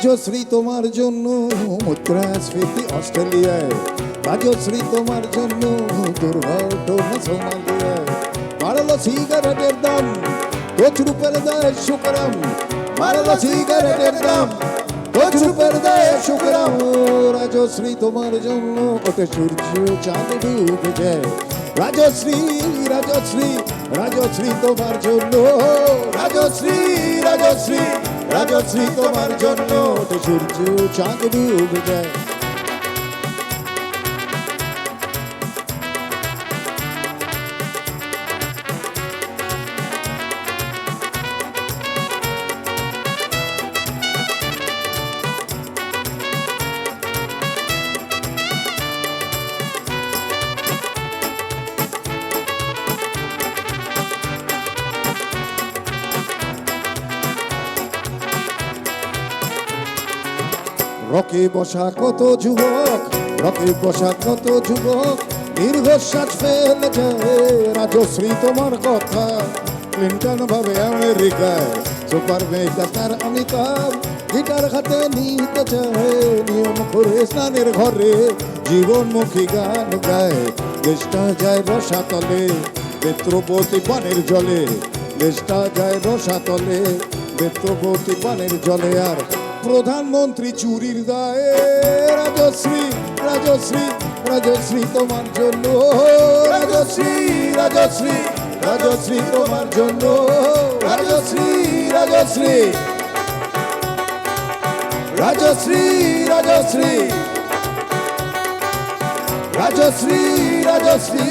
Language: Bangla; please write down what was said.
রাজশ্রী তোমার জন্য মুদ্রাস্ফীতি অস্ট্রেলিয়ায়, রাজশ্রী তোমার জন্য দুর্ঘটনা সোমালিয়ায়। বাড়লো সিগারেটের দাম, কোচ রূপের দেয় শুকরাম, বাড়লো সিগারেটের দাম, কোচ রূপের দেয় শুকরাম। রাজশ্রী তোমার জন্য ওঠে সূর্য চাঁদ ডুবে যায়। রাজশ্রী রাজশ্রী রাজশ্রী তোমার জন্য, রাজশ্রী রাজশ্রী রাজশ্রী তোমার জন্য ওঠে সূর্য চাঁদ ডুবে যায়। রকে বসা কত যুবক, রকে বসা কত যুবক দীর্ঘশ্বাস ফেলে যায়। রাজশ্রী তোমার কথা ক্লিন্টন ভাবে আমেরিকায়, সুপার মেগাস্টার অমিতাভ গিটার হাতে নিতে চায়। নিয়ম করে স্নানের ঘরে জীবনমুখী গান গায়। দেশটা যায় রসাতলে বেত্রবতী পানের জলে, দেশটা যায় রসাতলে বেত্রবতী পানের জলে। আর প্রধানমন্ত্রী চুরির দায়ে রাজশ্রী রাজশ্রী রাজশ্রী তোমার জন্য, রাজশ্রী রাজশ্রী রাজশ্রী তোমার জন্য, রাজশ্রী রাজশ্রী রাজশ্রী রাজশ্রী রাজশ্রী রাজশ্রী